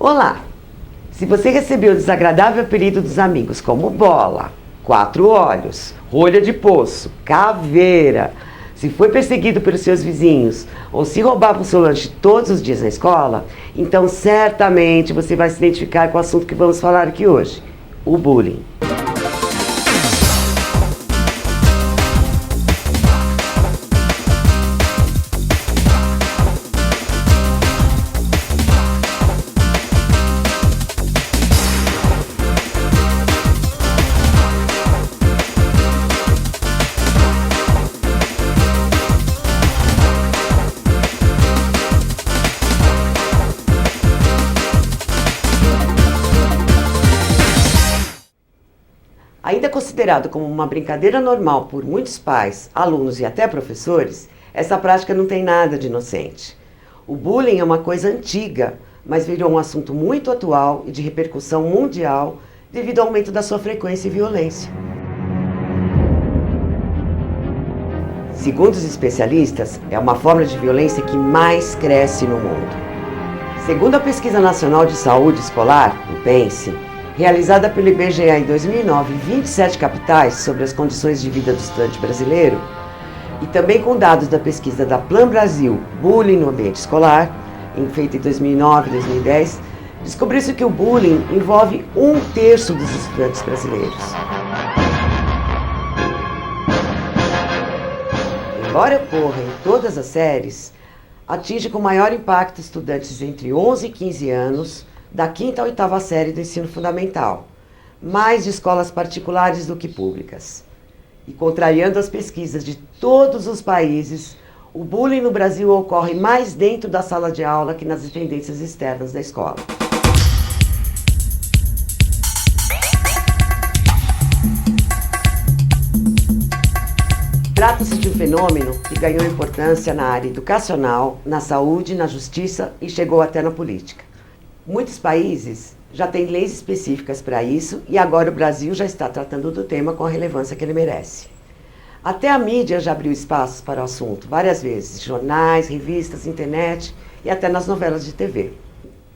Olá! Se você recebeu o desagradável apelido dos amigos como bola, quatro olhos, rolha de poço, caveira, se foi perseguido pelos seus vizinhos ou se roubava o seu lanche todos os dias na escola, então certamente você vai se identificar com o assunto que vamos falar aqui hoje, o bullying. Ainda considerado como uma brincadeira normal por muitos pais, alunos e até professores, essa prática não tem nada de inocente. O bullying é uma coisa antiga, mas virou um assunto muito atual e de repercussão mundial devido ao aumento da sua frequência e violência. Segundo os especialistas, é uma forma de violência que mais cresce no mundo. Segundo a Pesquisa Nacional de Saúde Escolar, o PENSE, realizada pelo IBGE em 2009 em 27 capitais sobre as condições de vida do estudante brasileiro, e também com dados da pesquisa da Plan Brasil, Bullying no Ambiente Escolar, feita em 2009 e 2010, descobriu-se que o bullying envolve 1/3 dos estudantes brasileiros. Embora ocorra em todas as séries, atinge com maior impacto estudantes entre 11 e 15 anos, da 5ª à 8ª série do ensino fundamental, mais de escolas particulares do que públicas. E contrariando as pesquisas de todos os países, o bullying no Brasil ocorre mais dentro da sala de aula que nas dependências externas da escola. Trata-se de um fenômeno que ganhou importância na área educacional, na saúde, na justiça e chegou até na política. Muitos países já têm leis específicas para isso e agora o Brasil já está tratando do tema com a relevância que ele merece. Até a mídia já abriu espaços para o assunto várias vezes, jornais, revistas, internet e até nas novelas de TV.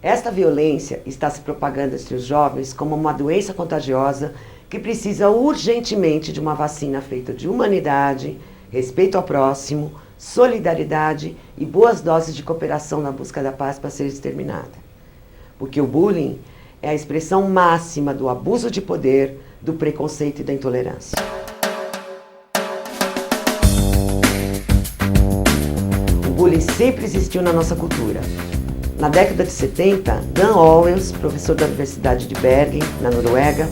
Esta violência está se propagando entre os jovens como uma doença contagiosa que precisa urgentemente de uma vacina feita de humanidade, respeito ao próximo, solidariedade e boas doses de cooperação na busca da paz para ser exterminada. Porque o bullying é a expressão máxima do abuso de poder, do preconceito e da intolerância. O bullying sempre existiu na nossa cultura. Na década de 70, Dan Owens, professor da Universidade de Bergen, na Noruega,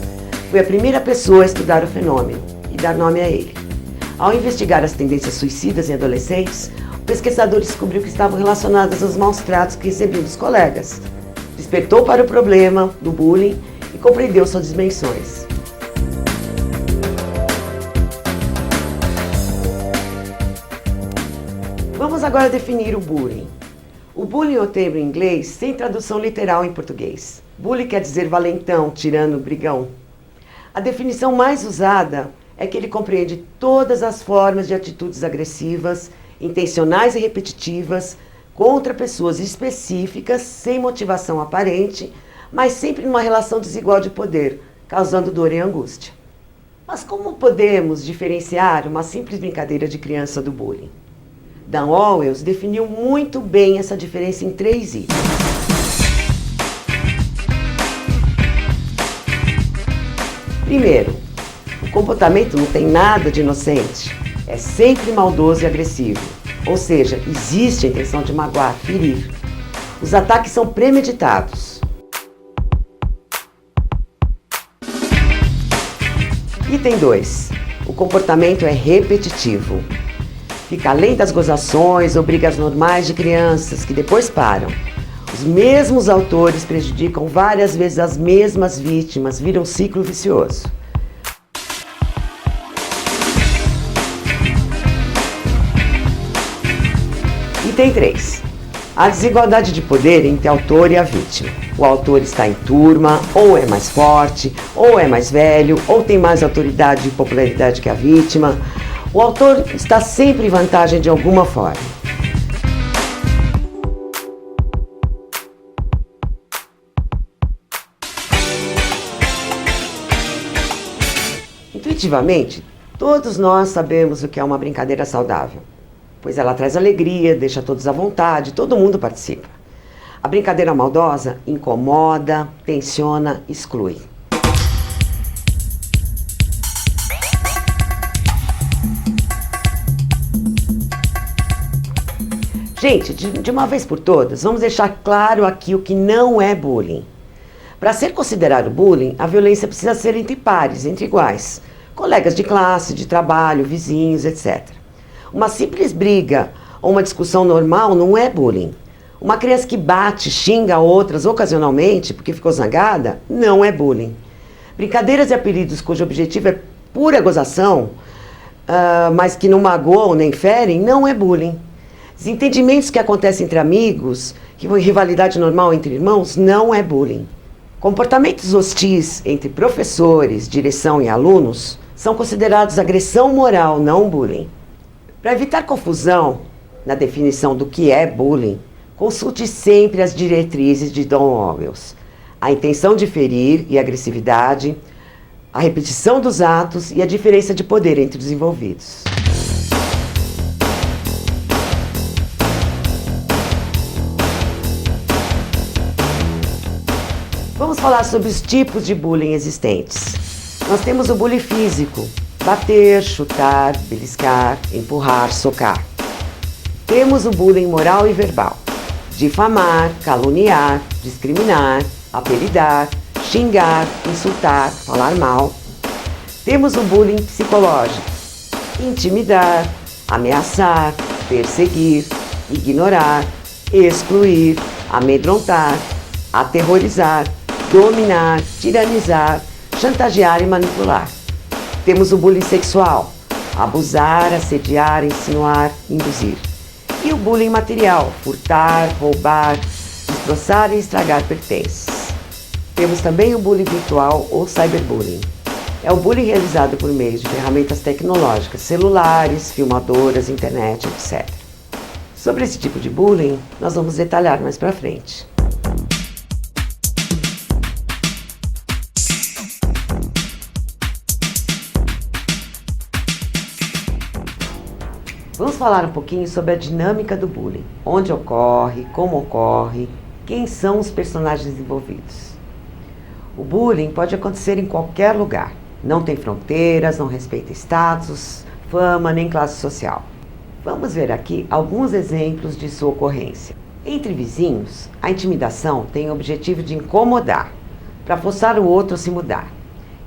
foi a primeira pessoa a estudar o fenômeno e dar nome a ele. Ao investigar as tendências suicidas em adolescentes, o pesquisador descobriu que estavam relacionadas aos maus tratos que recebiam dos colegas. Despertou para o problema do bullying e compreendeu suas dimensões. Vamos agora definir o bullying. O bullying é um termo em inglês sem tradução literal em português. Bullying quer dizer valentão, tirano, brigão. A definição mais usada é que ele compreende todas as formas de atitudes agressivas, intencionais e repetitivas, contra pessoas específicas, sem motivação aparente, mas sempre numa relação desigual de poder, causando dor e angústia. Mas como podemos diferenciar uma simples brincadeira de criança do bullying? Dan Owens definiu muito bem essa diferença em 3 itens. Primeiro, o comportamento não tem nada de inocente, é sempre maldoso e agressivo. Ou seja, existe a intenção de magoar, ferir. Os ataques são premeditados. Item 2. O comportamento é repetitivo. Fica além das gozações ou brigas normais de crianças que depois param. Os mesmos autores prejudicam várias vezes as mesmas vítimas, viram um ciclo vicioso. Item 3. A desigualdade de poder entre autor e a vítima. O autor está em turma, ou é mais forte, ou é mais velho, ou tem mais autoridade e popularidade que a vítima. O autor está sempre em vantagem de alguma forma. Intuitivamente, todos nós sabemos o que é uma brincadeira saudável, pois ela traz alegria, deixa todos à vontade, todo mundo participa. A brincadeira maldosa incomoda, tensiona, exclui. Gente, de uma vez por todas, vamos deixar claro aqui o que não é bullying. Para ser considerado bullying, a violência precisa ser entre pares, entre iguais, colegas de classe, de trabalho, vizinhos, etc. Uma simples briga ou uma discussão normal não é bullying. Uma criança que bate, xinga outras ocasionalmente porque ficou zangada, não é bullying. Brincadeiras e apelidos cujo objetivo é pura gozação, mas que não magoam nem ferem, não é bullying. Desentendimentos que acontecem entre amigos, rivalidade normal entre irmãos, não é bullying. Comportamentos hostis entre professores, direção e alunos são considerados agressão moral, não bullying. Para evitar confusão na definição do que é bullying, consulte sempre as diretrizes de Don Orwells. A intenção de ferir e agressividade, a repetição dos atos e a diferença de poder entre os envolvidos. Vamos falar sobre os tipos de bullying existentes. Nós temos o bullying físico, bater, chutar, beliscar, empurrar, socar. Temos o bullying moral e verbal, difamar, caluniar, discriminar, apelidar, xingar, insultar, falar mal. Temos o bullying psicológico, intimidar, ameaçar, perseguir, ignorar, excluir, amedrontar, aterrorizar, dominar, tiranizar, chantagear e manipular. Temos o bullying sexual, abusar, assediar, insinuar, induzir. E o bullying material, furtar, roubar, destroçar e estragar pertences. Temos também o bullying virtual ou cyberbullying. É o bullying realizado por meio de ferramentas tecnológicas, celulares, filmadoras, internet, etc. Sobre esse tipo de bullying, nós vamos detalhar mais pra frente. Vamos falar um pouquinho sobre a dinâmica do bullying, onde ocorre, como ocorre, quem são os personagens envolvidos. O bullying pode acontecer em qualquer lugar, não tem fronteiras, não respeita status, fama nem classe social. Vamos ver aqui alguns exemplos de sua ocorrência. Entre vizinhos, a intimidação tem o objetivo de incomodar, para forçar o outro a se mudar.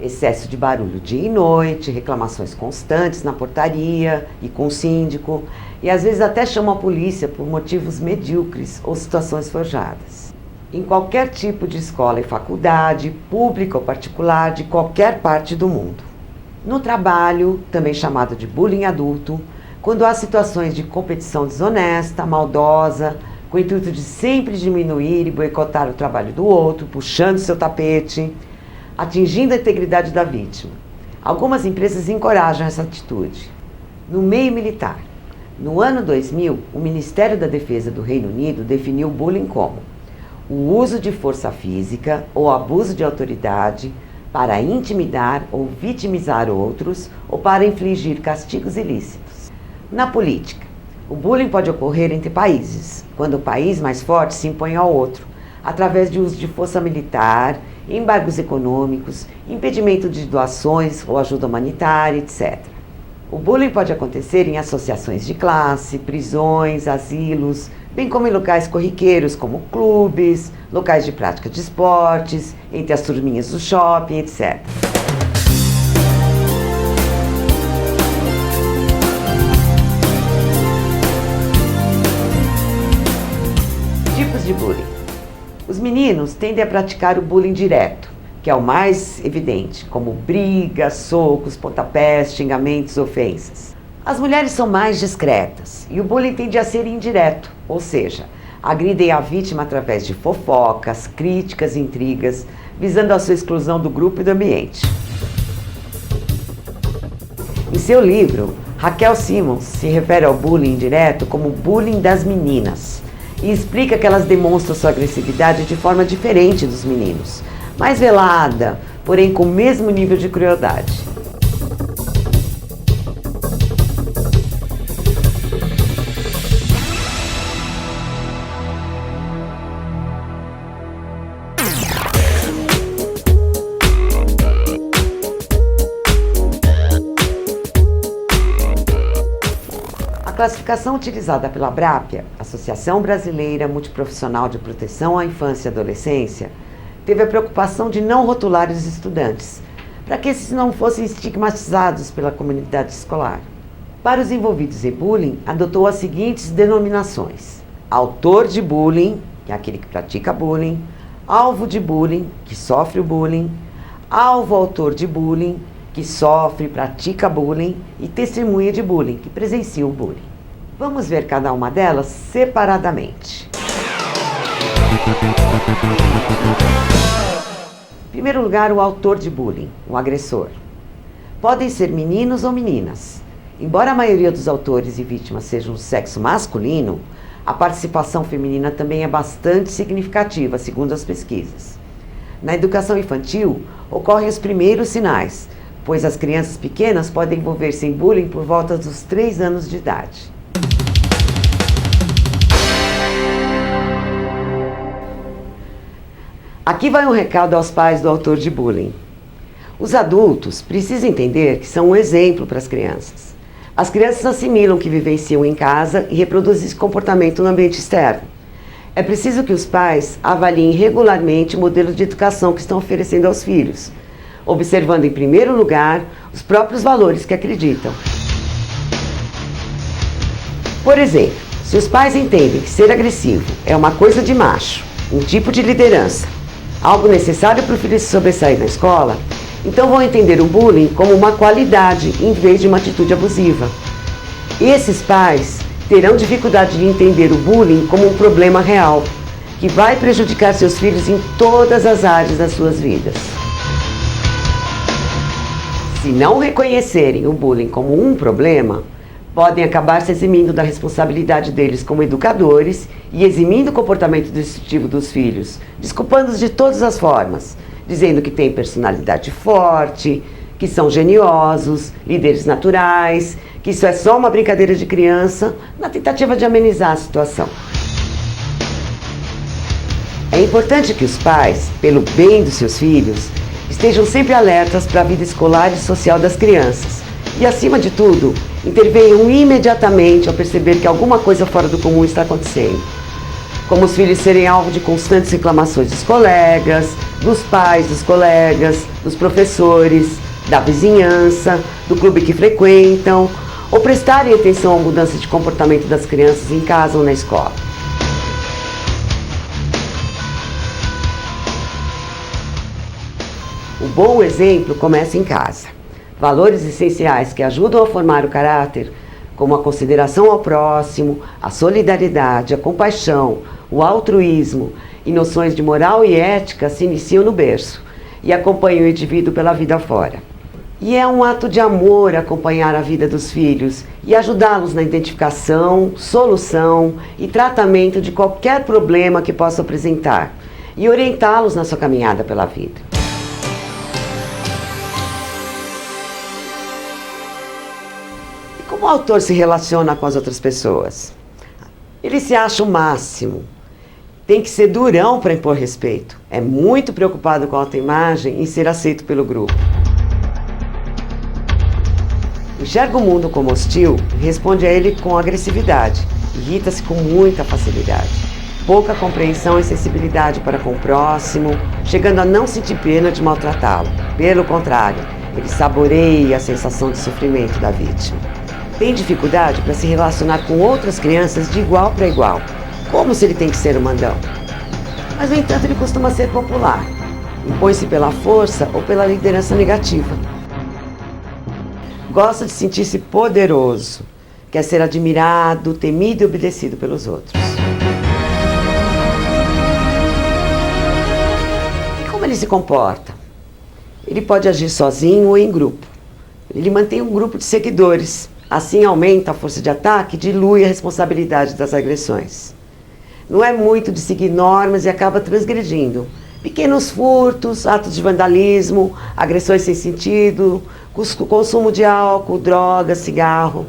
Excesso de barulho dia e noite, reclamações constantes na portaria e com o síndico, e às vezes até chamam a polícia por motivos medíocres ou situações forjadas. Em qualquer tipo de escola e faculdade, pública ou particular, de qualquer parte do mundo. No trabalho, também chamado de bullying adulto, quando há situações de competição desonesta, maldosa, com o intuito de sempre diminuir e boicotar o trabalho do outro, puxando seu tapete, atingindo a integridade da vítima. Algumas empresas encorajam essa atitude. No meio militar, no ano 2000, o Ministério da Defesa do Reino Unido definiu o bullying como o uso de força física ou abuso de autoridade para intimidar ou vitimizar outros ou para infligir castigos ilícitos. Na política, o bullying pode ocorrer entre países, quando o país mais forte se impõe ao outro, através de uso de força militar, embargos econômicos, impedimento de doações ou ajuda humanitária, etc. O bullying pode acontecer em associações de classe, prisões, asilos, bem como em locais corriqueiros como clubes, locais de prática de esportes, entre as turminhas do shopping, etc. Tipos de bullying. Os meninos tendem a praticar o bullying direto, que é o mais evidente, como brigas, socos, pontapés, xingamentos, ofensas. As mulheres são mais discretas e o bullying tende a ser indireto, ou seja, agridem a vítima através de fofocas, críticas, intrigas, visando a sua exclusão do grupo e do ambiente. Em seu livro, Raquel Simmons se refere ao bullying indireto como bullying das meninas e explica que elas demonstram sua agressividade de forma diferente dos meninos, mais velada, porém com o mesmo nível de crueldade. classificação utilizada pela Abrapia, Associação Brasileira Multiprofissional de Proteção à Infância e Adolescência, teve a preocupação de não rotular os estudantes, para que esses não fossem estigmatizados pela comunidade escolar. Para os envolvidos em bullying, adotou as seguintes denominações: autor de bullying, que é aquele que pratica bullying; alvo de bullying, que sofre o bullying; alvo autor de bullying, que sofre e pratica bullying; e testemunha de bullying, que presencia o bullying. Vamos ver cada uma delas separadamente. Em primeiro lugar, o autor de bullying, o agressor. Podem ser meninos ou meninas. Embora a maioria dos autores e vítimas sejam do sexo masculino, a participação feminina também é bastante significativa, segundo as pesquisas. Na educação infantil, ocorrem os primeiros sinais, pois as crianças pequenas podem envolver-se em bullying por volta dos 3 anos de idade. Aqui vai um recado aos pais do autor de bullying. Os adultos precisam entender que são um exemplo para as crianças. As crianças assimilam o que vivenciam em casa e reproduzem esse comportamento no ambiente externo. É preciso que os pais avaliem regularmente o modelo de educação que estão oferecendo aos filhos, observando em primeiro lugar os próprios valores que acreditam. Por exemplo, se os pais entendem que ser agressivo é uma coisa de macho, um tipo de liderança, algo necessário para o filho se sobressair na escola, então vão entender o bullying como uma qualidade em vez de uma atitude abusiva. Esses pais terão dificuldade de entender o bullying como um problema real, que vai prejudicar seus filhos em todas as áreas das suas vidas. Se não reconhecerem o bullying como um problema, podem acabar se eximindo da responsabilidade deles como educadores e eximindo o comportamento destrutivo dos filhos, desculpando-os de todas as formas, dizendo que têm personalidade forte, que são geniosos, líderes naturais, que isso é só uma brincadeira de criança, na tentativa de amenizar a situação. É importante que os pais, pelo bem dos seus filhos, estejam sempre alertas para a vida escolar e social das crianças e, acima de tudo, intervenham imediatamente ao perceber que alguma coisa fora do comum está acontecendo, como os filhos serem alvo de constantes reclamações dos colegas, dos pais dos colegas, dos professores, da vizinhança, do clube que frequentam, ou prestarem atenção à mudança de comportamento das crianças em casa ou na escola. O bom exemplo começa em casa. Valores essenciais que ajudam a formar o caráter, como a consideração ao próximo, a solidariedade, a compaixão, o altruísmo e noções de moral e ética, se iniciam no berço e acompanham o indivíduo pela vida fora. E é um ato de amor acompanhar a vida dos filhos e ajudá-los na identificação, solução e tratamento de qualquer problema que possa apresentar e orientá-los na sua caminhada pela vida. E como o autor se relaciona com as outras pessoas? Ele se acha o máximo. Tem que ser durão para impor respeito. É muito preocupado com a autoimagem e ser aceito pelo grupo. Enxerga o mundo como hostil e responde a ele com agressividade. Irrita-se com muita facilidade. Pouca compreensão e sensibilidade para com o próximo, chegando a não sentir pena de maltratá-lo. Pelo contrário, ele saboreia a sensação de sofrimento da vítima. Tem dificuldade para se relacionar com outras crianças de igual para igual, como se ele tem que ser o mandão. Mas, no entanto, ele costuma ser popular. Impõe-se pela força ou pela liderança negativa. Gosta de sentir-se poderoso, quer ser admirado, temido e obedecido pelos outros. E como ele se comporta? Ele pode agir sozinho ou em grupo. Ele mantém um grupo de seguidores. Assim aumenta a força de ataque e dilui a responsabilidade das agressões. Não é muito de seguir normas e acaba transgredindo. Pequenos furtos, atos de vandalismo, agressões sem sentido, consumo de álcool, drogas, cigarro.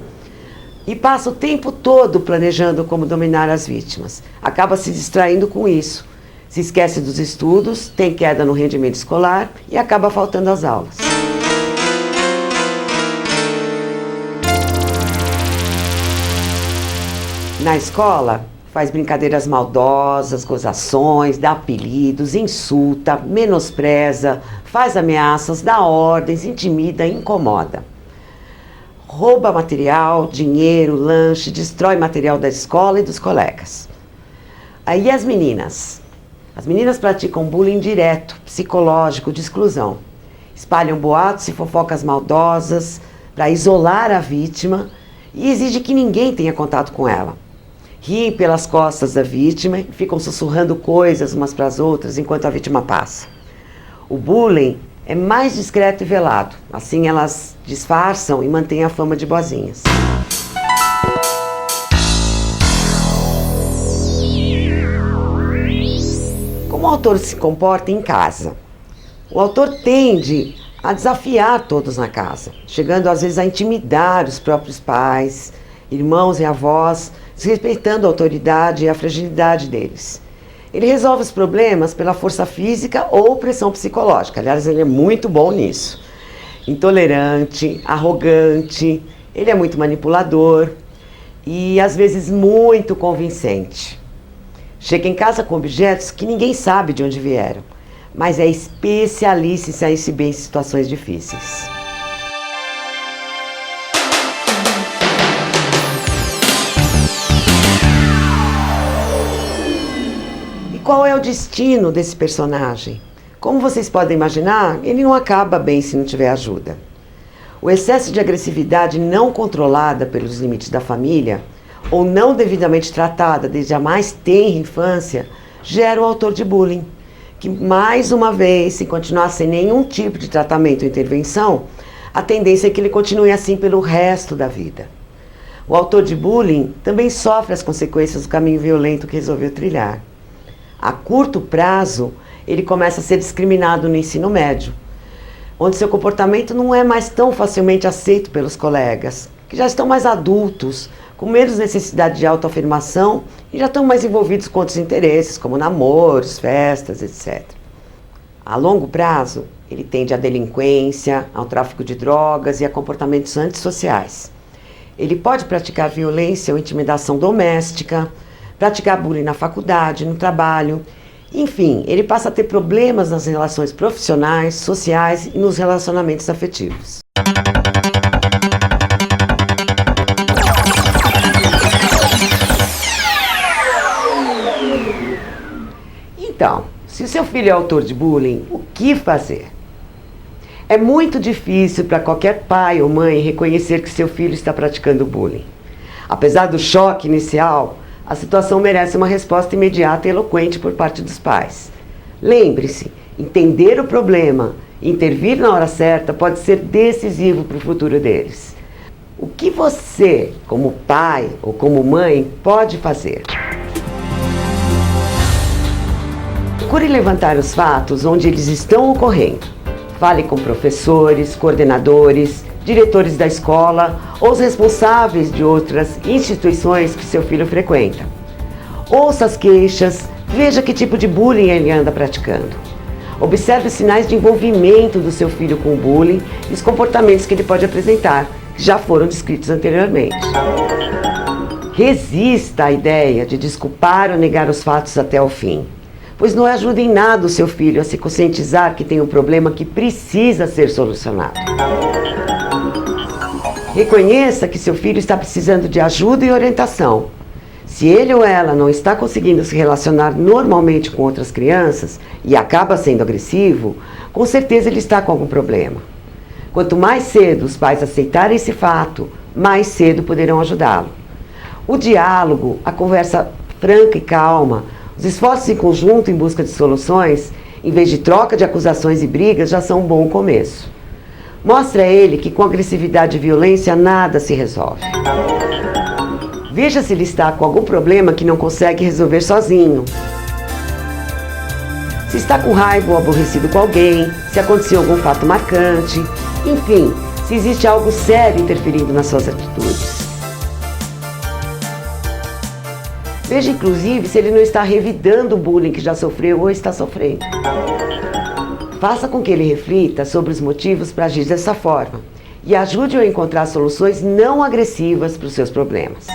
E passa o tempo todo planejando como dominar as vítimas. Acaba se distraindo com isso. Se esquece dos estudos, tem queda no rendimento escolar e acaba faltando às aulas. Na escola, faz brincadeiras maldosas, gozações, dá apelidos, insulta, menospreza, faz ameaças, dá ordens, intimida, incomoda. Rouba material, dinheiro, lanche, destrói material da escola e dos colegas. Aí as meninas praticam bullying direto, psicológico, de exclusão. Espalham boatos e fofocas maldosas para isolar a vítima e exigem que ninguém tenha contato com ela. Riem pelas costas da vítima e ficam sussurrando coisas umas para as outras enquanto a vítima passa. O bullying é mais discreto e velado, assim elas disfarçam e mantêm a fama de boazinhas. Como o autor se comporta em casa? O autor tende a desafiar todos na casa, chegando às vezes a intimidar os próprios pais, irmãos e avós, desrespeitando a autoridade e a fragilidade deles. Ele resolve os problemas pela força física ou pressão psicológica. Aliás, ele é muito bom nisso. Intolerante, arrogante, ele é muito manipulador e às vezes muito convincente. Chega em casa com objetos que ninguém sabe de onde vieram, mas é especialista em sair-se bem em situações difíceis. Qual é o destino desse personagem? Como vocês podem imaginar, ele não acaba bem se não tiver ajuda. O excesso de agressividade não controlada pelos limites da família, ou não devidamente tratada desde a mais tenra infância, gera o autor de bullying, que mais uma vez, se continuar sem nenhum tipo de tratamento ou intervenção, a tendência é que ele continue assim pelo resto da vida. O autor de bullying também sofre as consequências do caminho violento que resolveu trilhar. A curto prazo, ele começa a ser discriminado no ensino médio, onde seu comportamento não é mais tão facilmente aceito pelos colegas, que já estão mais adultos, com menos necessidade de autoafirmação e já estão mais envolvidos com outros interesses, como namoros, festas, etc. A longo prazo, ele tende à delinquência, ao tráfico de drogas e a comportamentos antissociais. Ele pode praticar violência ou intimidação doméstica, praticar bullying na faculdade, no trabalho. Enfim, ele passa a ter problemas nas relações profissionais, sociais e nos relacionamentos afetivos. Então, se o seu filho é autor de bullying, o que fazer? É muito difícil para qualquer pai ou mãe reconhecer que seu filho está praticando bullying. Apesar do choque inicial, a situação merece uma resposta imediata e eloquente por parte dos pais. Lembre-se, entender o problema e intervir na hora certa pode ser decisivo para o futuro deles. O que você, como pai ou como mãe, pode fazer? Procure levantar os fatos onde eles estão ocorrendo. Fale com professores, coordenadores, diretores da escola ou os responsáveis de outras instituições que seu filho frequenta. Ouça as queixas, veja que tipo de bullying ele anda praticando. Observe os sinais de envolvimento do seu filho com o bullying e os comportamentos que ele pode apresentar, que já foram descritos anteriormente. Resista à ideia de desculpar ou negar os fatos até o fim, pois não ajuda em nada o seu filho a se conscientizar que tem um problema que precisa ser solucionado. Reconheça que seu filho está precisando de ajuda e orientação. Se ele ou ela não está conseguindo se relacionar normalmente com outras crianças e acaba sendo agressivo, com certeza ele está com algum problema. Quanto mais cedo os pais aceitarem esse fato, mais cedo poderão ajudá-lo. O diálogo, a conversa franca e calma, os esforços em conjunto em busca de soluções, em vez de troca de acusações e brigas, já são um bom começo. Mostre a ele que com agressividade e violência nada se resolve. Veja se ele está com algum problema que não consegue resolver sozinho. Se está com raiva ou aborrecido com alguém, se aconteceu algum fato marcante, enfim, se existe algo sério interferindo nas suas atitudes. Veja, inclusive, se ele não está revidando o bullying que já sofreu ou está sofrendo. Faça com que ele reflita sobre os motivos para agir dessa forma e ajude-o a encontrar soluções não agressivas para os seus problemas.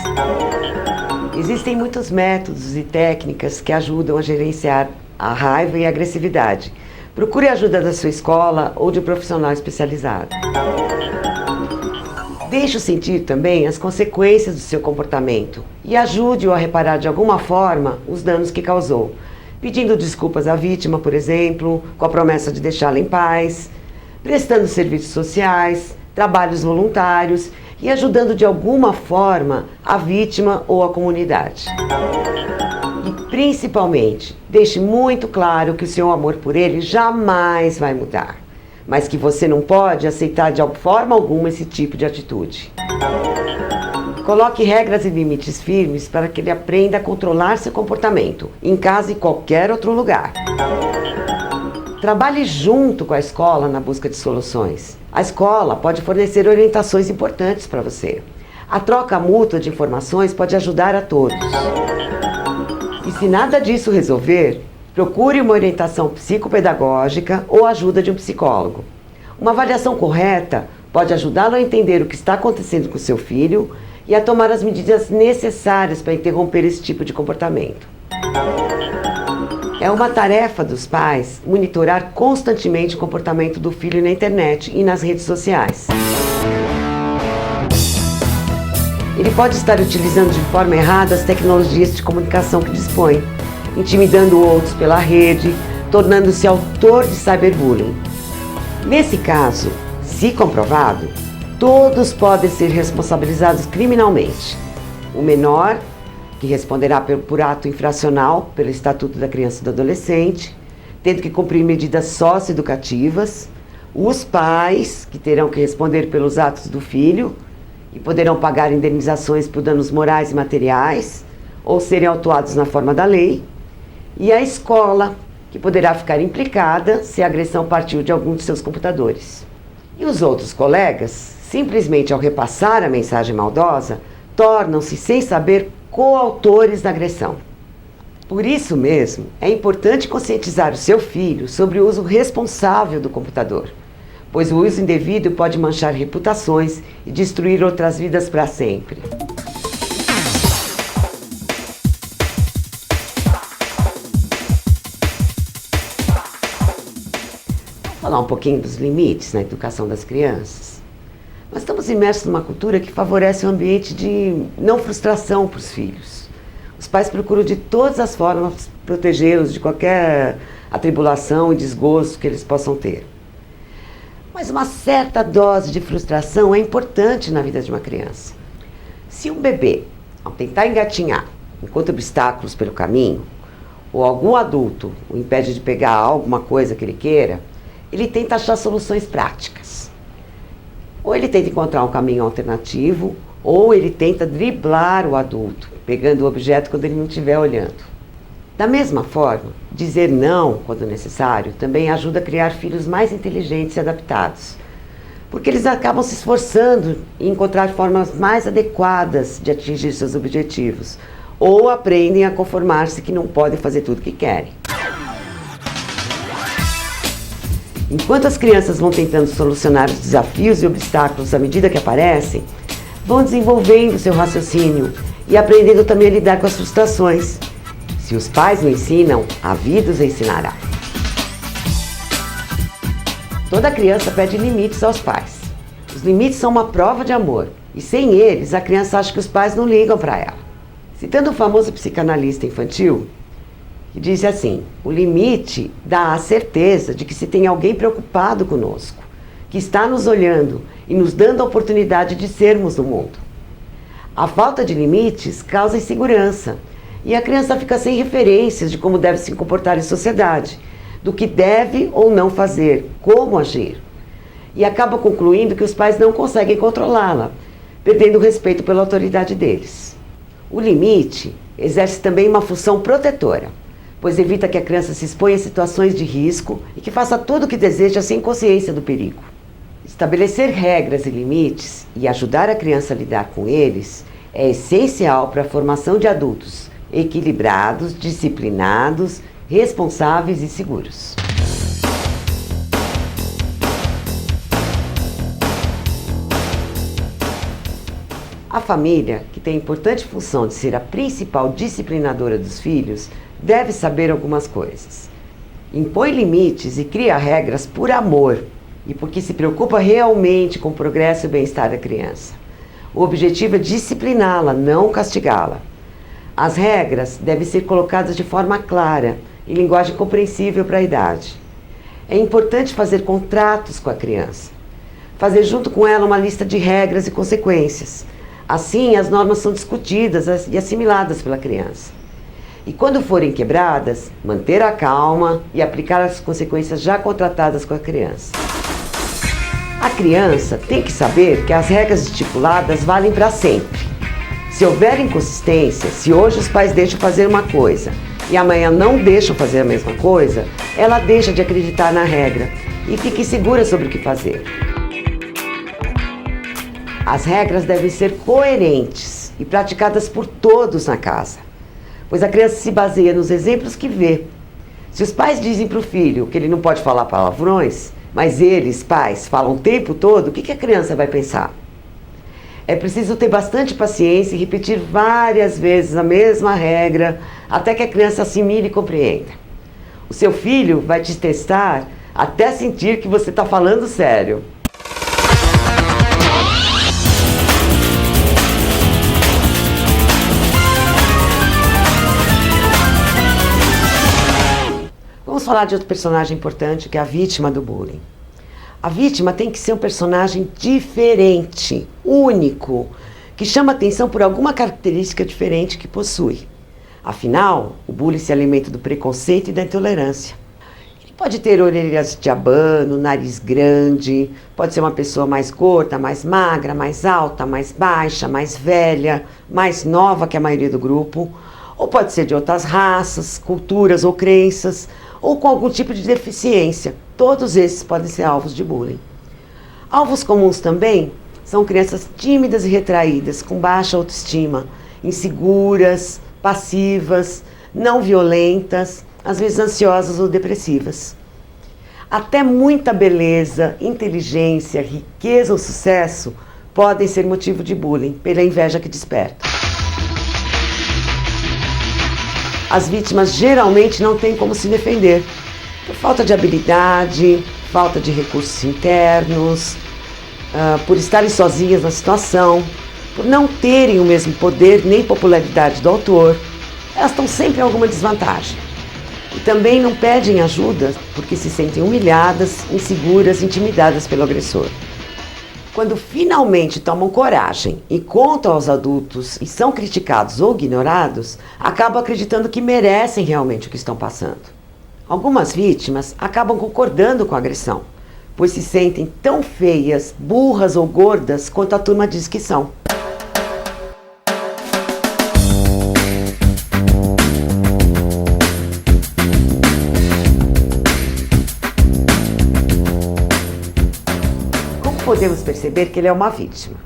Existem muitos métodos e técnicas que ajudam a gerenciar a raiva e a agressividade. Procure a ajuda da sua escola ou de um profissional especializado. Deixe-o sentir também as consequências do seu comportamento e ajude-o a reparar de alguma forma os danos que causou, pedindo desculpas à vítima, por exemplo, com a promessa de deixá-la em paz, prestando serviços sociais, trabalhos voluntários e ajudando de alguma forma a vítima ou a comunidade. E principalmente, deixe muito claro que o seu amor por ele jamais vai mudar, mas que você não pode aceitar de forma alguma esse tipo de atitude. Coloque regras e limites firmes para que ele aprenda a controlar seu comportamento, em casa e qualquer outro lugar. Trabalhe junto com a escola na busca de soluções. A escola pode fornecer orientações importantes para você. A troca mútua de informações pode ajudar a todos. E se nada disso resolver, procure uma orientação psicopedagógica ou ajuda de um psicólogo. Uma avaliação correta pode ajudá-lo a entender o que está acontecendo com seu filho e a tomar as medidas necessárias para interromper esse tipo de comportamento. É uma tarefa dos pais monitorar constantemente o comportamento do filho na internet e nas redes sociais. Ele pode estar utilizando de forma errada as tecnologias de comunicação que dispõe, intimidando outros pela rede, tornando-se autor de cyberbullying. Nesse caso, se comprovado, todos podem ser responsabilizados criminalmente. O menor, que responderá por ato infracional pelo Estatuto da Criança e do Adolescente, tendo que cumprir medidas socioeducativas, os pais, que terão que responder pelos atos do filho e poderão pagar indenizações por danos morais e materiais, ou serem autuados na forma da lei, e a escola, que poderá ficar implicada se a agressão partiu de algum de seus computadores. E os outros colegas, simplesmente ao repassar a mensagem maldosa, tornam-se, sem saber, coautores da agressão. Por isso mesmo, é importante conscientizar o seu filho sobre o uso responsável do computador, pois o uso indevido pode manchar reputações e destruir outras vidas para sempre. Vamos falar um pouquinho dos limites na educação das crianças? Nós estamos imersos numa cultura que favorece um ambiente de não frustração para os filhos. Os pais procuram de todas as formas protegê-los de qualquer atribulação e desgosto que eles possam ter. Mas uma certa dose de frustração é importante na vida de uma criança. Se um bebê, ao tentar engatinhar, encontra obstáculos pelo caminho, ou algum adulto o impede de pegar alguma coisa que ele queira, ele tenta achar soluções práticas. Ou ele tenta encontrar um caminho alternativo, ou ele tenta driblar o adulto, pegando o objeto quando ele não estiver olhando. Da mesma forma, dizer não quando necessário também ajuda a criar filhos mais inteligentes e adaptados, porque eles acabam se esforçando em encontrar formas mais adequadas de atingir seus objetivos, ou aprendem a conformar-se que não podem fazer tudo o que querem. Enquanto as crianças vão tentando solucionar os desafios e obstáculos à medida que aparecem, vão desenvolvendo seu raciocínio e aprendendo também a lidar com as frustrações. Se os pais não ensinam, a vida os ensinará. Toda criança pede limites aos pais. Os limites são uma prova de amor, e sem eles a criança acha que os pais não ligam para ela. Citando o famoso psicanalista infantil, que disse assim: o limite dá a certeza de que se tem alguém preocupado conosco, que está nos olhando e nos dando a oportunidade de sermos no mundo. A falta de limites causa insegurança e a criança fica sem referências de como deve se comportar em sociedade, do que deve ou não fazer, como agir. E acaba concluindo que os pais não conseguem controlá-la, perdendo o respeito pela autoridade deles. O limite exerce também uma função protetora, pois evita que a criança se exponha a situações de risco e que faça tudo o que deseja sem consciência do perigo. Estabelecer regras e limites e ajudar a criança a lidar com eles é essencial para a formação de adultos equilibrados, disciplinados, responsáveis e seguros. A família, que tem a importante função de ser a principal disciplinadora dos filhos, deve saber algumas coisas. Impõe limites e cria regras por amor e porque se preocupa realmente com o progresso e o bem-estar da criança. O objetivo é discipliná-la, não castigá-la. As regras devem ser colocadas de forma clara, em linguagem compreensível para a idade. É importante fazer contratos com a criança. Fazer junto com ela uma lista de regras e consequências. Assim, as normas são discutidas e assimiladas pela criança. E quando forem quebradas, manter a calma e aplicar as consequências já contratadas com a criança. A criança tem que saber que as regras estipuladas valem para sempre. Se houver inconsistência, se hoje os pais deixam fazer uma coisa e amanhã não deixam fazer a mesma coisa, ela deixa de acreditar na regra e fica insegura sobre o que fazer. As regras devem ser coerentes e praticadas por todos na casa, pois a criança se baseia nos exemplos que vê. Se os pais dizem para o filho que ele não pode falar palavrões, mas eles, pais, falam o tempo todo, o que a criança vai pensar? É preciso ter bastante paciência e repetir várias vezes a mesma regra até que a criança assimile e compreenda. O seu filho vai te testar até sentir que você está falando sério. Vamos falar de outro personagem importante, que é a vítima do bullying. A vítima tem que ser um personagem diferente, único, que chama atenção por alguma característica diferente que possui. Afinal, o bullying se alimenta do preconceito e da intolerância. Ele pode ter orelhas de abano, nariz grande, pode ser uma pessoa mais gorda, mais magra, mais alta, mais baixa, mais velha, mais nova que a maioria do grupo, ou pode ser de outras raças, culturas ou crenças, ou com algum tipo de deficiência. Todos esses podem ser alvos de bullying. Alvos comuns também são crianças tímidas e retraídas, com baixa autoestima, inseguras, passivas, não violentas, às vezes ansiosas ou depressivas. Até muita beleza, inteligência, riqueza ou sucesso podem ser motivo de bullying, pela inveja que desperta. As vítimas geralmente não têm como se defender, por falta de habilidade, falta de recursos internos, por estarem sozinhas na situação, por não terem o mesmo poder nem popularidade do autor. Elas estão sempre em alguma desvantagem. E também não pedem ajuda porque se sentem humilhadas, inseguras, intimidadas pelo agressor. Quando finalmente tomam coragem e contam aos adultos e são criticados ou ignorados, acabam acreditando que merecem realmente o que estão passando. Algumas vítimas acabam concordando com a agressão, pois se sentem tão feias, burras ou gordas quanto a turma diz que são. Podemos perceber que ele é uma vítima.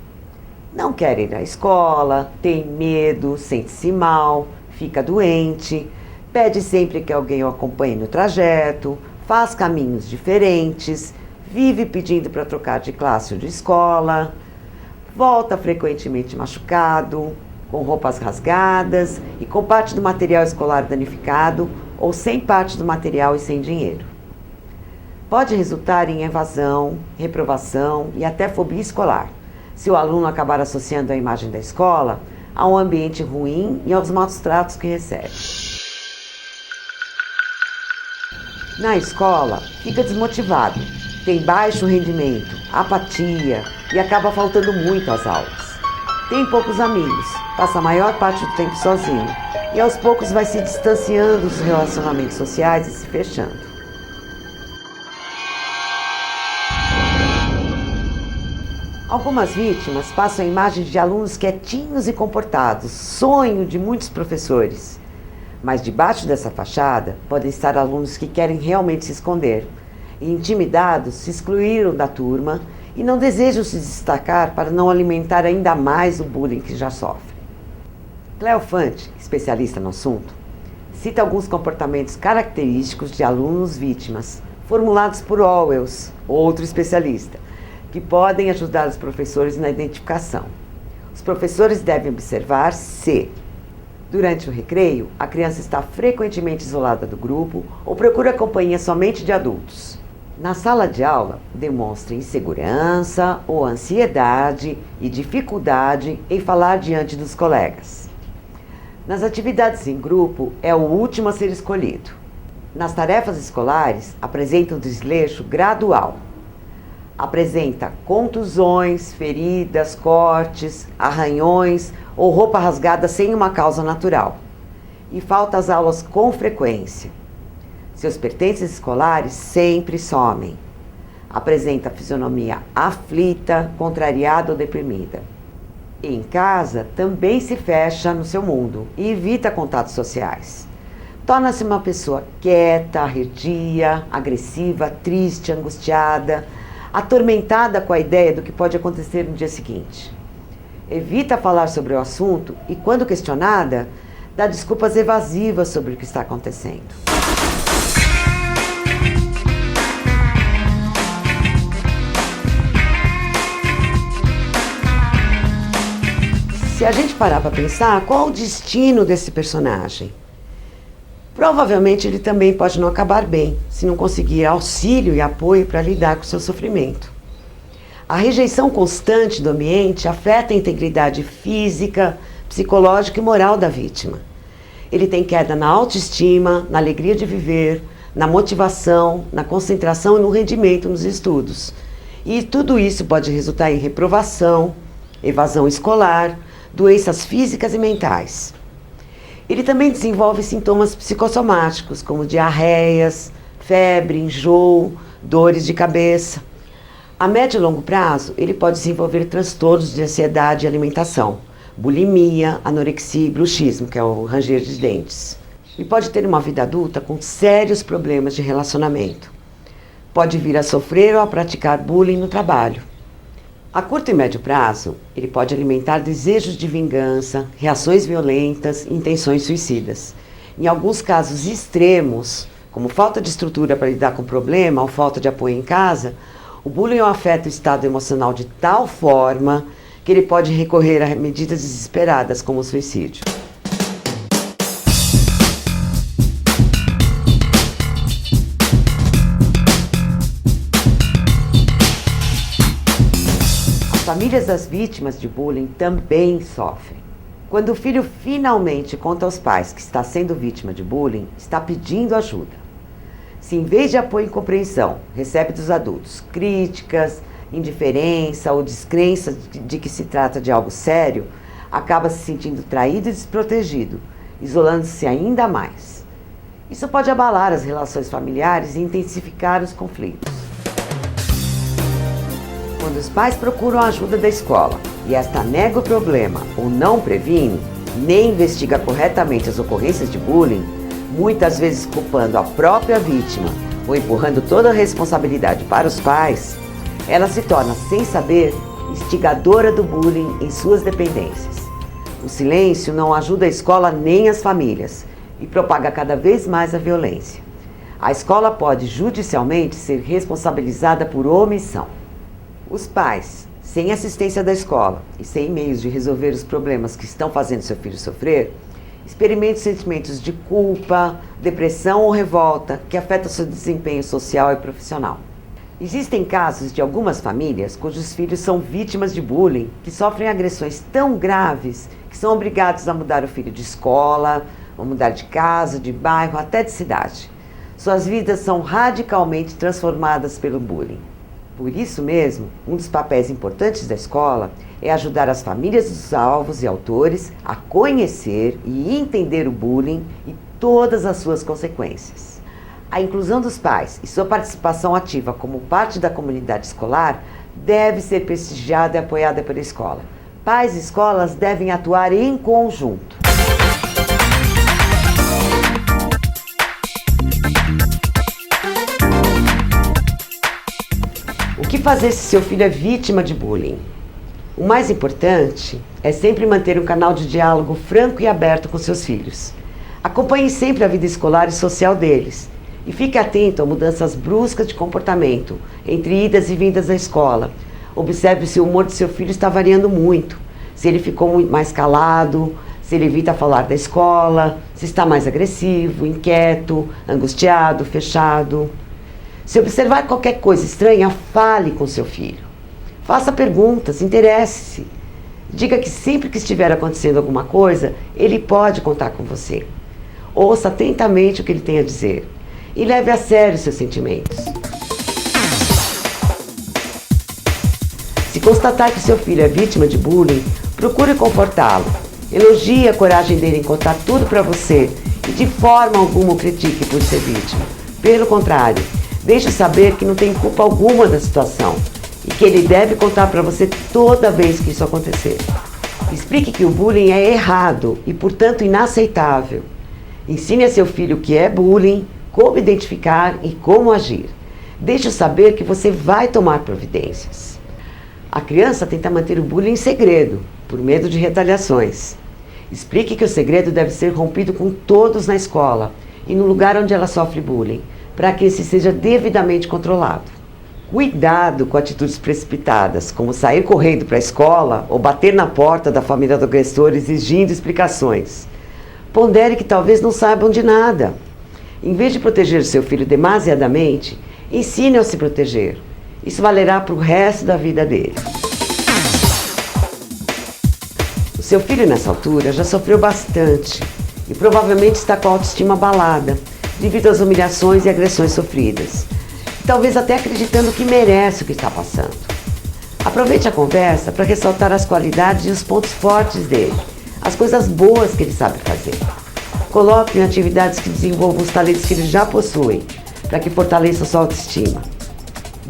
Não quer ir à escola, tem medo, sente-se mal, fica doente, pede sempre que alguém o acompanhe no trajeto, faz caminhos diferentes, vive pedindo para trocar de classe ou de escola, volta frequentemente machucado, com roupas rasgadas e com parte do material escolar danificado ou sem parte do material e sem dinheiro. Pode resultar em evasão, reprovação e até fobia escolar, se o aluno acabar associando a imagem da escola a um ambiente ruim e aos maus tratos que recebe. Na escola, fica desmotivado, tem baixo rendimento, apatia e acaba faltando muito às aulas. Tem poucos amigos, passa a maior parte do tempo sozinho e aos poucos vai se distanciando dos relacionamentos sociais e se fechando. Algumas vítimas passam a imagem de alunos quietinhos e comportados, sonho de muitos professores. Mas debaixo dessa fachada podem estar alunos que querem realmente se esconder e, intimidados, se excluíram da turma e não desejam se destacar para não alimentar ainda mais o bullying que já sofrem. Cleo Fante, especialista no assunto, cita alguns comportamentos característicos de alunos vítimas, formulados por Owels, outro especialista, que podem ajudar os professores na identificação. Os professores devem observar se, durante o recreio, a criança está frequentemente isolada do grupo ou procura companhia somente de adultos. Na sala de aula, demonstra insegurança ou ansiedade e dificuldade em falar diante dos colegas. Nas atividades em grupo, é o último a ser escolhido. Nas tarefas escolares, apresenta um desleixo gradual. Apresenta contusões, feridas, cortes, arranhões ou roupa rasgada sem uma causa natural. E falta às aulas com frequência. Seus pertences escolares sempre somem. Apresenta fisionomia aflita, contrariada ou deprimida. Em casa, também se fecha no seu mundo e evita contatos sociais. Torna-se uma pessoa quieta, arredia, agressiva, triste, angustiada, atormentada com a ideia do que pode acontecer no dia seguinte. Evita falar sobre o assunto e, quando questionada, dá desculpas evasivas sobre o que está acontecendo. Se a gente parar para pensar, qual o destino desse personagem? Provavelmente ele também pode não acabar bem, se não conseguir auxílio e apoio para lidar com o seu sofrimento. A rejeição constante do ambiente afeta a integridade física, psicológica e moral da vítima. Ele tem queda na autoestima, na alegria de viver, na motivação, na concentração e no rendimento nos estudos. E tudo isso pode resultar em reprovação, evasão escolar, doenças físicas e mentais. Ele também desenvolve sintomas psicossomáticos, como diarreias, febre, enjoo, dores de cabeça. A médio e longo prazo, ele pode desenvolver transtornos de ansiedade e alimentação, bulimia, anorexia e bruxismo, que é o ranger de dentes. E pode ter uma vida adulta com sérios problemas de relacionamento. Pode vir a sofrer ou a praticar bullying no trabalho. A curto e médio prazo, ele pode alimentar desejos de vingança, reações violentas e intenções suicidas. Em alguns casos extremos, como falta de estrutura para lidar com o problema ou falta de apoio em casa, o bullying afeta o estado emocional de tal forma que ele pode recorrer a medidas desesperadas, como o suicídio. As famílias das vítimas de bullying também sofrem. Quando o filho finalmente conta aos pais que está sendo vítima de bullying, está pedindo ajuda. Se em vez de apoio e compreensão, recebe dos adultos críticas, indiferença ou descrença de que se trata de algo sério, acaba se sentindo traído e desprotegido, isolando-se ainda mais. Isso pode abalar as relações familiares e intensificar os conflitos. Quando os pais procuram a ajuda da escola e esta nega o problema ou não previne, nem investiga corretamente as ocorrências de bullying, muitas vezes culpando a própria vítima ou empurrando toda a responsabilidade para os pais, ela se torna, sem saber, instigadora do bullying em suas dependências. O silêncio não ajuda a escola nem as famílias e propaga cada vez mais a violência. A escola pode judicialmente ser responsabilizada por omissão. Os pais, sem assistência da escola e sem meios de resolver os problemas que estão fazendo seu filho sofrer, experimentam sentimentos de culpa, depressão ou revolta que afetam seu desempenho social e profissional. Existem casos de algumas famílias cujos filhos são vítimas de bullying, que sofrem agressões tão graves que são obrigados a mudar o filho de escola, a mudar de casa, de bairro, até de cidade. Suas vidas são radicalmente transformadas pelo bullying. Por isso mesmo, um dos papéis importantes da escola é ajudar as famílias dos alvos e autores a conhecer e entender o bullying e todas as suas consequências. A inclusão dos pais e sua participação ativa como parte da comunidade escolar deve ser prestigiada e apoiada pela escola. Pais e escolas devem atuar em conjunto. O que fazer se seu filho é vítima de bullying? O mais importante é sempre manter um canal de diálogo franco e aberto com seus filhos. Acompanhe sempre a vida escolar e social deles e fique atento a mudanças bruscas de comportamento entre idas e vindas da escola. Observe se o humor de seu filho está variando muito, se ele ficou muito mais calado, se ele evita falar da escola, se está mais agressivo, inquieto, angustiado, fechado. Se observar qualquer coisa estranha, fale com seu filho. Faça perguntas, interesse-se. Diga que sempre que estiver acontecendo alguma coisa, ele pode contar com você. Ouça atentamente o que ele tem a dizer e leve a sério seus sentimentos. Se constatar que seu filho é vítima de bullying, procure confortá-lo. Elogie a coragem dele em contar tudo para você e de forma alguma o critique por ser vítima. Pelo contrário, deixe saber que não tem culpa alguma da situação e que ele deve contar para você toda vez que isso acontecer. Explique que o bullying é errado e, portanto, inaceitável. Ensine a seu filho o que é bullying, como identificar e como agir. Deixe-o saber que você vai tomar providências. A criança tenta manter o bullying em segredo, por medo de retaliações. Explique que o segredo deve ser rompido com todos na escola e no lugar onde ela sofre bullying, para que esse seja devidamente controlado. Cuidado com atitudes precipitadas, como sair correndo para a escola ou bater na porta da família do agressor exigindo explicações. Pondere que talvez não saibam de nada. Em vez de proteger seu filho demasiadamente, ensine-o a se proteger. Isso valerá para o resto da vida dele. O seu filho, nessa altura, já sofreu bastante e provavelmente está com a autoestima abalada devido às humilhações e agressões sofridas. Talvez até acreditando que merece o que está passando. Aproveite a conversa para ressaltar as qualidades e os pontos fortes dele, as coisas boas que ele sabe fazer. Coloque em atividades que desenvolvam os talentos que ele já possui, para que fortaleça sua autoestima.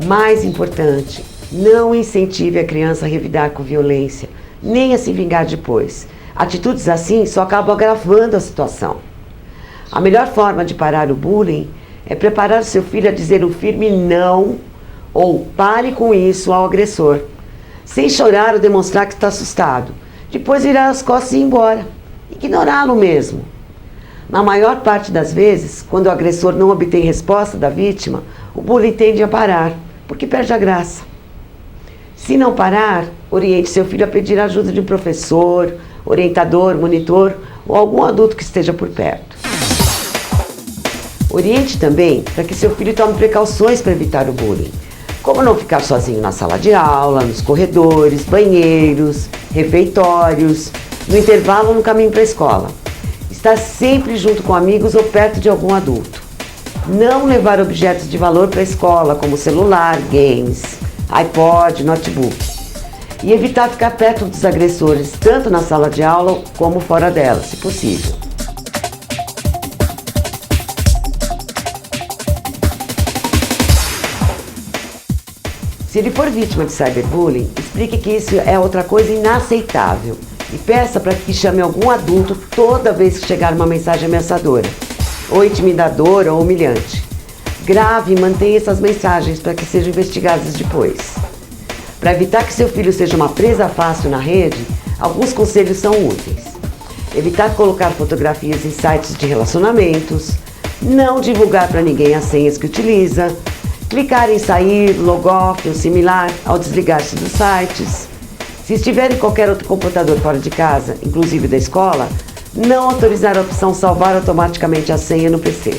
Mais importante, não incentive a criança a revidar com violência, nem a se vingar depois. Atitudes assim só acabam agravando a situação. A melhor forma de parar o bullying é preparar o seu filho a dizer um firme não ou pare com isso ao agressor, sem chorar ou demonstrar que está assustado. Depois virar as costas e ir embora. Ignorá-lo mesmo. Na maior parte das vezes, quando o agressor não obtém resposta da vítima, o bullying tende a parar, porque perde a graça. Se não parar, oriente seu filho a pedir a ajuda de um professor, orientador, monitor ou algum adulto que esteja por perto. Oriente também para que seu filho tome precauções para evitar o bullying, como não ficar sozinho na sala de aula, nos corredores, banheiros, refeitórios, no intervalo ou no caminho para a escola. Estar sempre junto com amigos ou perto de algum adulto. Não levar objetos de valor para a escola, como celular, games, iPod, notebook. E evitar ficar perto dos agressores, tanto na sala de aula como fora dela, se possível. Se ele for vítima de cyberbullying, explique que isso é outra coisa inaceitável e peça para que chame algum adulto toda vez que chegar uma mensagem ameaçadora, ou intimidadora ou humilhante. Grave e mantenha essas mensagens para que sejam investigadas depois. Para evitar que seu filho seja uma presa fácil na rede, alguns conselhos são úteis. Evitar colocar fotografias em sites de relacionamentos, não divulgar para ninguém as senhas que utiliza, clicar em sair, logoff ou similar ao desligar-se dos sites. Se estiver em qualquer outro computador fora de casa, inclusive da escola, não autorizar a opção salvar automaticamente a senha no PC.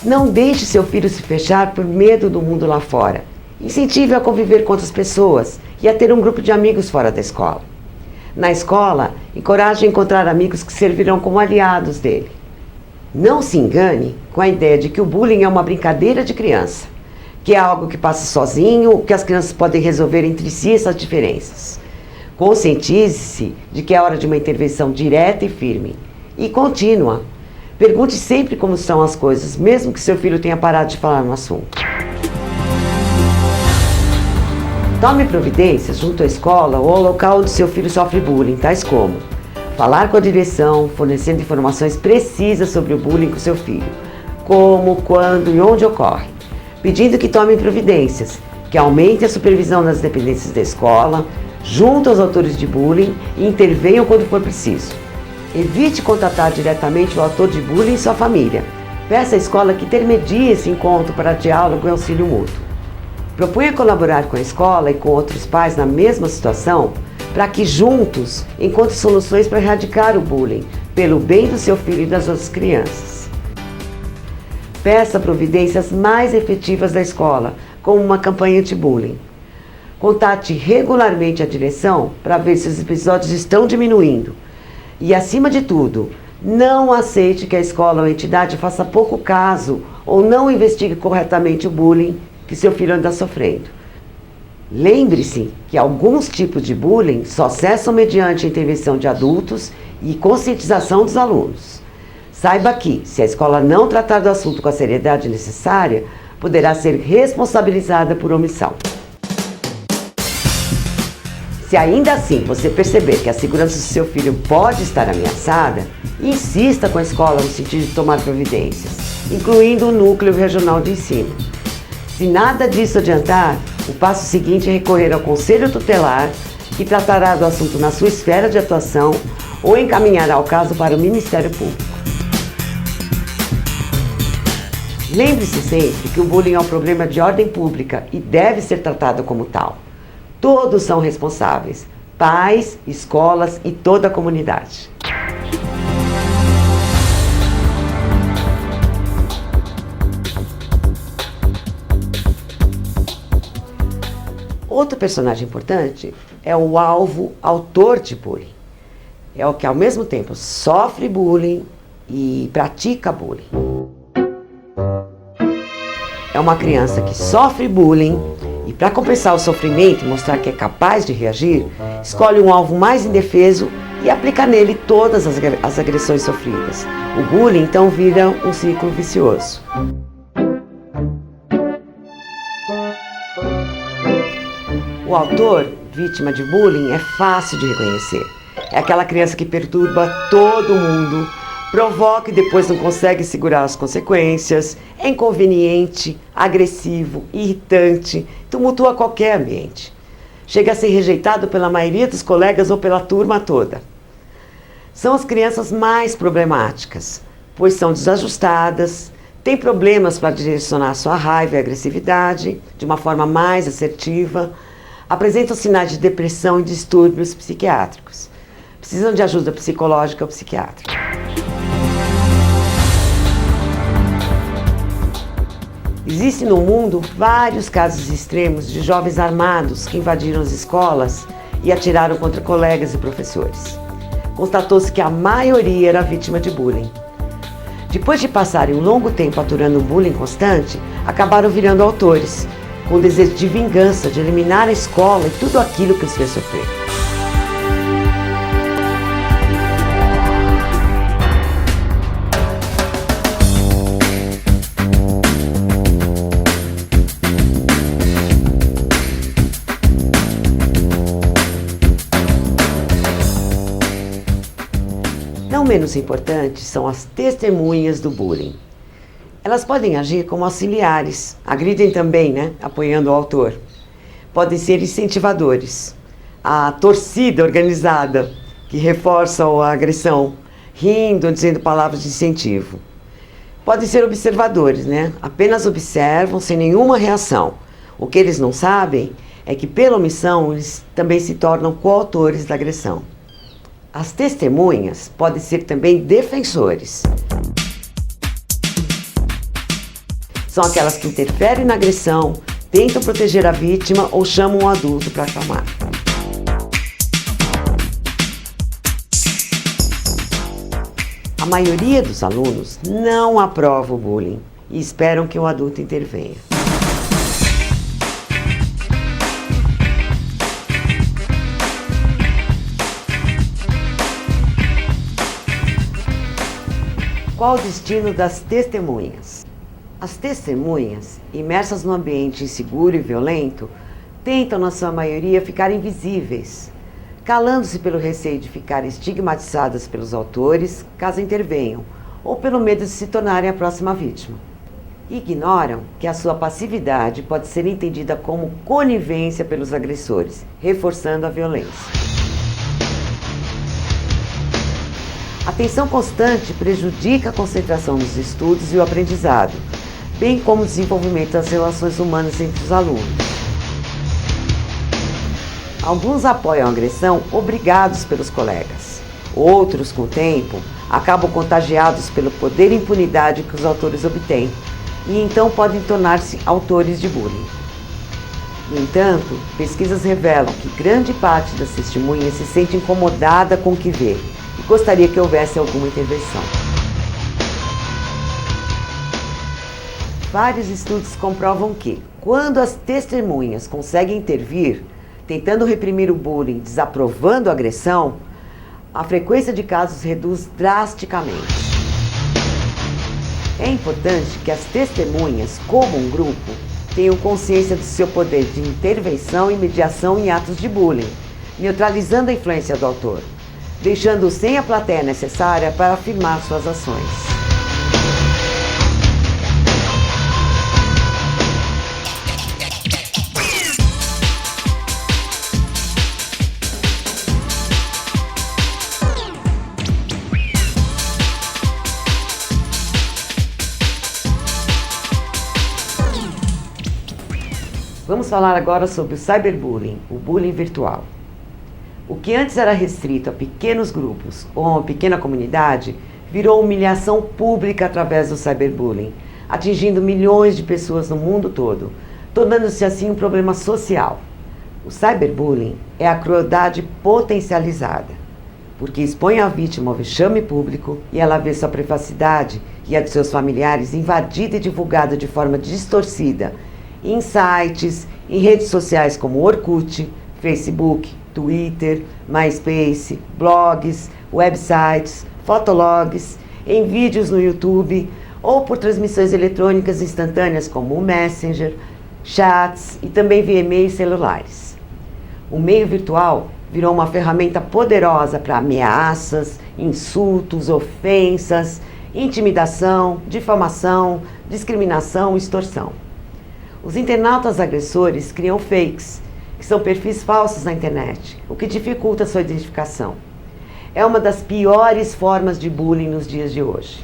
Não deixe seu filho se fechar por medo do mundo lá fora. Incentive-o a conviver com outras pessoas e a ter um grupo de amigos fora da escola. Na escola, encoraje a encontrar amigos que servirão como aliados dele. Não se engane com a ideia de que o bullying é uma brincadeira de criança, que é algo que passa sozinho, que as crianças podem resolver entre si essas diferenças. Conscientize-se de que é hora de uma intervenção direta e firme, e contínua. Pergunte sempre como estão as coisas, mesmo que seu filho tenha parado de falar no assunto. Tome providências junto à escola ou ao local onde seu filho sofre bullying, tais como falar com a direção, fornecendo informações precisas sobre o bullying com seu filho, como, quando e onde ocorre, pedindo que tomem providências, que aumentem a supervisão das dependências da escola, junto aos autores de bullying e intervenham quando for preciso. Evite contatar diretamente o autor de bullying e sua família. Peça à escola que intermedie esse encontro para diálogo e auxílio mútuo. Proponha colaborar com a escola e com outros pais na mesma situação para que juntos encontrem soluções para erradicar o bullying, pelo bem do seu filho e das outras crianças. Peça providências mais efetivas da escola, como uma campanha anti-bullying. Contate regularmente a direção para ver se os episódios estão diminuindo. E, acima de tudo, não aceite que a escola ou a entidade faça pouco caso ou não investigue corretamente o bullying que seu filho anda sofrendo. Lembre-se que alguns tipos de bullying só cessam mediante a intervenção de adultos e conscientização dos alunos. Saiba que, se a escola não tratar do assunto com a seriedade necessária, poderá ser responsabilizada por omissão. Se ainda assim você perceber que a segurança do seu filho pode estar ameaçada, insista com a escola no sentido de tomar providências, incluindo o núcleo regional de ensino. Se nada disso adiantar, o passo seguinte é recorrer ao conselho tutelar, que tratará do assunto na sua esfera de atuação ou encaminhará o caso para o Ministério Público. Lembre-se sempre que o bullying é um problema de ordem pública e deve ser tratado como tal. Todos são responsáveis, pais, escolas e toda a comunidade. Outro personagem importante é o alvo autor de bullying. É o que ao mesmo tempo sofre bullying e pratica bullying. É uma criança que sofre bullying e, para compensar o sofrimento e mostrar que é capaz de reagir, escolhe um alvo mais indefeso e aplica nele todas as agressões sofridas. O bullying então vira um ciclo vicioso. O autor, vítima de bullying, é fácil de reconhecer. É aquela criança que perturba todo mundo, provoca e depois não consegue segurar as consequências, é inconveniente, agressivo, irritante, tumultua qualquer ambiente. Chega a ser rejeitado pela maioria dos colegas ou pela turma toda. São as crianças mais problemáticas, pois são desajustadas, têm problemas para direcionar sua raiva e agressividade de uma forma mais assertiva, apresentam sinais de depressão e distúrbios psiquiátricos. Precisam de ajuda psicológica ou psiquiátrica. Existem no mundo vários casos extremos de jovens armados que invadiram as escolas e atiraram contra colegas e professores. Constatou-se que a maioria era vítima de bullying. Depois de passarem um longo tempo aturando um bullying constante, acabaram virando autores, com desejo de vingança, de eliminar a escola e tudo aquilo que os fez sofrer. Não menos importantes são as testemunhas do bullying. Elas podem agir como auxiliares, agridem também, apoiando o autor. Podem ser incentivadores, a torcida organizada, que reforça a agressão, rindo, dizendo palavras de incentivo. Podem ser observadores, apenas observam sem nenhuma reação. O que eles não sabem é que, pela omissão, eles também se tornam coautores da agressão. As testemunhas podem ser também defensores. São aquelas que interferem na agressão, tentam proteger a vítima ou chamam um adulto para acalmar. A maioria dos alunos não aprova o bullying e esperam que o adulto intervenha. Qual o destino das testemunhas? As testemunhas, imersas num ambiente inseguro e violento, tentam, na sua maioria, ficar invisíveis, calando-se pelo receio de ficarem estigmatizadas pelos autores, caso intervenham, ou pelo medo de se tornarem a próxima vítima. Ignoram que a sua passividade pode ser entendida como conivência pelos agressores, reforçando a violência. A tensão constante prejudica a concentração nos estudos e o aprendizado, bem como o desenvolvimento das relações humanas entre os alunos. Alguns apoiam a agressão obrigados pelos colegas. Outros, com o tempo, acabam contagiados pelo poder e impunidade que os autores obtêm e então podem tornar-se autores de bullying. No entanto, pesquisas revelam que grande parte das testemunhas se sente incomodada com o que vê e gostaria que houvesse alguma intervenção. Vários estudos comprovam que, quando as testemunhas conseguem intervir, tentando reprimir o bullying, desaprovando a agressão, a frequência de casos reduz drasticamente. É importante que as testemunhas, como um grupo, tenham consciência do seu poder de intervenção e mediação em atos de bullying, neutralizando a influência do autor, deixando-o sem a plateia necessária para afirmar suas ações. Vamos falar agora sobre o cyberbullying, o bullying virtual. O que antes era restrito a pequenos grupos ou a uma pequena comunidade, virou humilhação pública através do cyberbullying, atingindo milhões de pessoas no mundo todo, tornando-se assim um problema social. O cyberbullying é a crueldade potencializada, porque expõe a vítima ao vexame público e ela vê sua privacidade e a de seus familiares invadida e divulgada de forma distorcida, em sites, em redes sociais como Orkut, Facebook, Twitter, MySpace, blogs, websites, fotologs, em vídeos no YouTube ou por transmissões eletrônicas instantâneas como o Messenger, chats e também via e-mails celulares. O meio virtual virou uma ferramenta poderosa para ameaças, insultos, ofensas, intimidação, difamação, discriminação e extorsão. Os internautas agressores criam fakes, que são perfis falsos na internet, o que dificulta sua identificação. É uma das piores formas de bullying nos dias de hoje.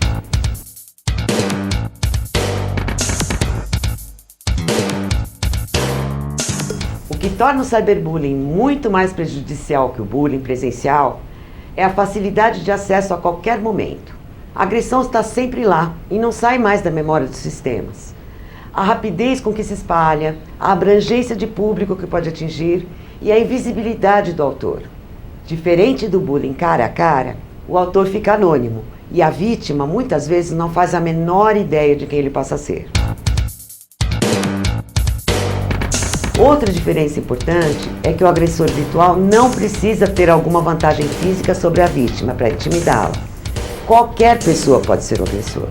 O que torna o cyberbullying muito mais prejudicial que o bullying presencial é a facilidade de acesso a qualquer momento. A agressão está sempre lá e não sai mais da memória dos sistemas. A rapidez com que se espalha, a abrangência de público que pode atingir e a invisibilidade do autor. Diferente do bullying cara a cara, o autor fica anônimo e a vítima muitas vezes não faz a menor ideia de quem ele possa ser. Outra diferença importante é que o agressor virtual não precisa ter alguma vantagem física sobre a vítima para intimidá-la. Qualquer pessoa pode ser o agressor.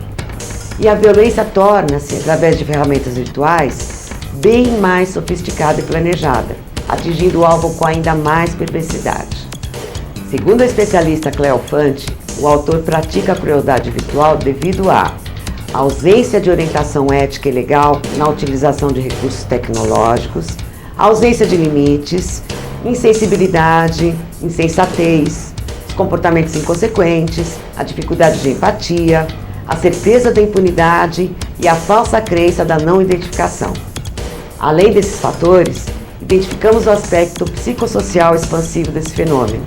E a violência torna-se, através de ferramentas virtuais, bem mais sofisticada e planejada, atingindo o alvo com ainda mais perversidade. Segundo a especialista Cleo Fante, o autor pratica a crueldade virtual devido à ausência de orientação ética e legal na utilização de recursos tecnológicos, ausência de limites, insensibilidade, insensatez, os comportamentos inconsequentes, a dificuldade de empatia, a certeza da impunidade e a falsa crença da não identificação. Além desses fatores, identificamos o aspecto psicossocial expansivo desse fenômeno,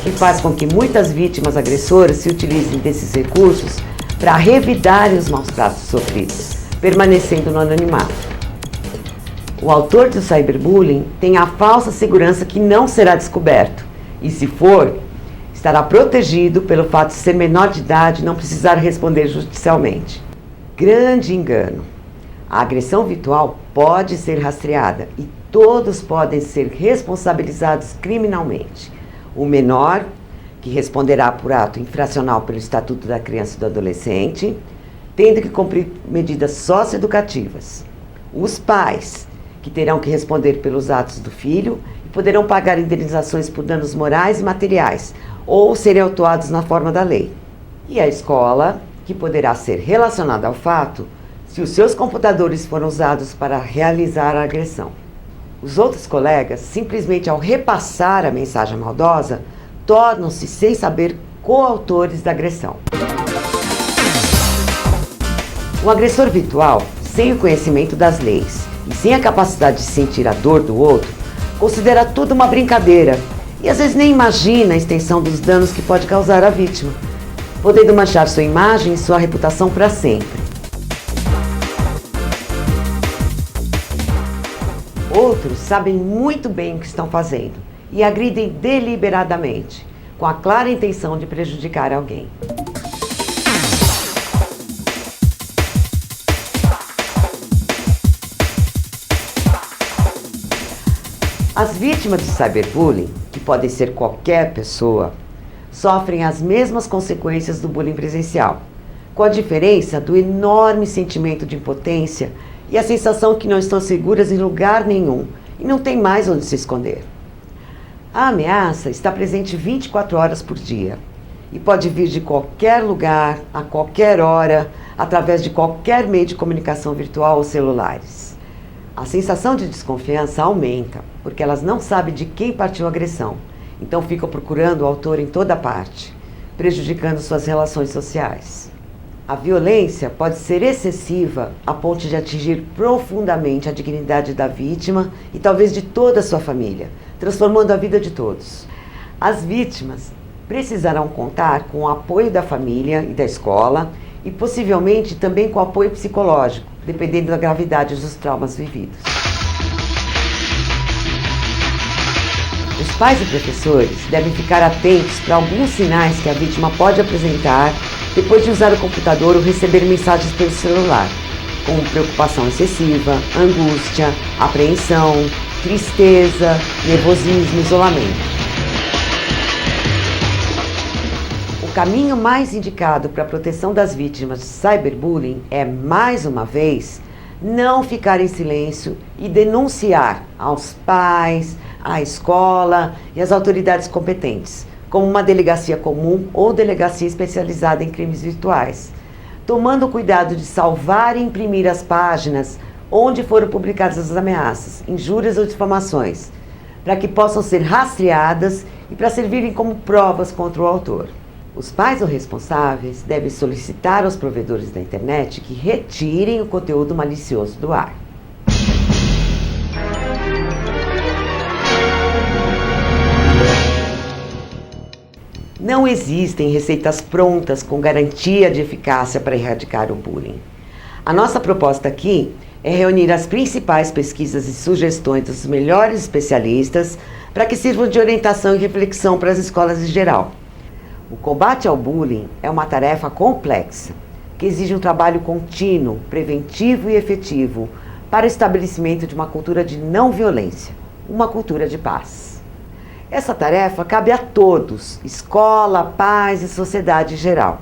que faz com que muitas vítimas agressoras se utilizem desses recursos para revidarem os maus tratos sofridos, permanecendo no anonimato. O autor do cyberbullying tem a falsa segurança que não será descoberto, e se for, estará protegido pelo fato de ser menor de idade e não precisar responder judicialmente. Grande engano! A agressão virtual pode ser rastreada e todos podem ser responsabilizados criminalmente. O menor, que responderá por ato infracional pelo Estatuto da Criança e do Adolescente, tendo que cumprir medidas socioeducativas. Os pais, que terão que responder pelos atos do filho e poderão pagar indenizações por danos morais e materiais, ou serem autuados na forma da lei. E a escola, que poderá ser relacionada ao fato se os seus computadores foram usados para realizar a agressão. Os outros colegas, simplesmente ao repassar a mensagem maldosa, tornam-se, sem saber, coautores da agressão. O agressor virtual, sem o conhecimento das leis e sem a capacidade de sentir a dor do outro, considera tudo uma brincadeira e às vezes nem imagina a extensão dos danos que pode causar à vítima, podendo manchar sua imagem e sua reputação para sempre. Outros sabem muito bem o que estão fazendo e agridem deliberadamente, com a clara intenção de prejudicar alguém. As vítimas de cyberbullying, que podem ser qualquer pessoa, sofrem as mesmas consequências do bullying presencial, com a diferença do enorme sentimento de impotência e a sensação que não estão seguras em lugar nenhum e não tem mais onde se esconder. A ameaça está presente 24 horas por dia e pode vir de qualquer lugar, a qualquer hora, através de qualquer meio de comunicação virtual ou celulares. A sensação de desconfiança aumenta, porque elas não sabem de quem partiu a agressão, então ficam procurando o autor em toda parte, prejudicando suas relações sociais. A violência pode ser excessiva a ponto de atingir profundamente a dignidade da vítima e talvez de toda a sua família, transformando a vida de todos. As vítimas precisarão contar com o apoio da família e da escola e possivelmente também com apoio psicológico, dependendo da gravidade dos traumas vividos. Os pais e professores devem ficar atentos para alguns sinais que a vítima pode apresentar depois de usar o computador ou receber mensagens pelo celular, como preocupação excessiva, angústia, apreensão, tristeza, nervosismo, isolamento. O caminho mais indicado para a proteção das vítimas de cyberbullying é, mais uma vez, não ficar em silêncio e denunciar aos pais, à escola e às autoridades competentes, como uma delegacia comum ou delegacia especializada em crimes virtuais, tomando cuidado de salvar e imprimir as páginas onde foram publicadas as ameaças, injúrias ou difamações, para que possam ser rastreadas e para servirem como provas contra o autor. Os pais ou responsáveis devem solicitar aos provedores da internet que retirem o conteúdo malicioso do ar. Não existem receitas prontas com garantia de eficácia para erradicar o bullying. A nossa proposta aqui é reunir as principais pesquisas e sugestões dos melhores especialistas para que sirvam de orientação e reflexão para as escolas em geral. O combate ao bullying é uma tarefa complexa, que exige um trabalho contínuo, preventivo e efetivo para o estabelecimento de uma cultura de não violência, uma cultura de paz. Essa tarefa cabe a todos, escola, pais e sociedade em geral.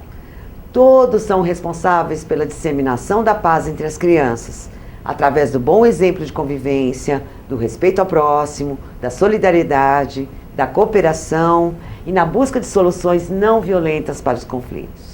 Todos são responsáveis pela disseminação da paz entre as crianças, através do bom exemplo de convivência, do respeito ao próximo, da solidariedade, da cooperação e na busca de soluções não violentas para os conflitos.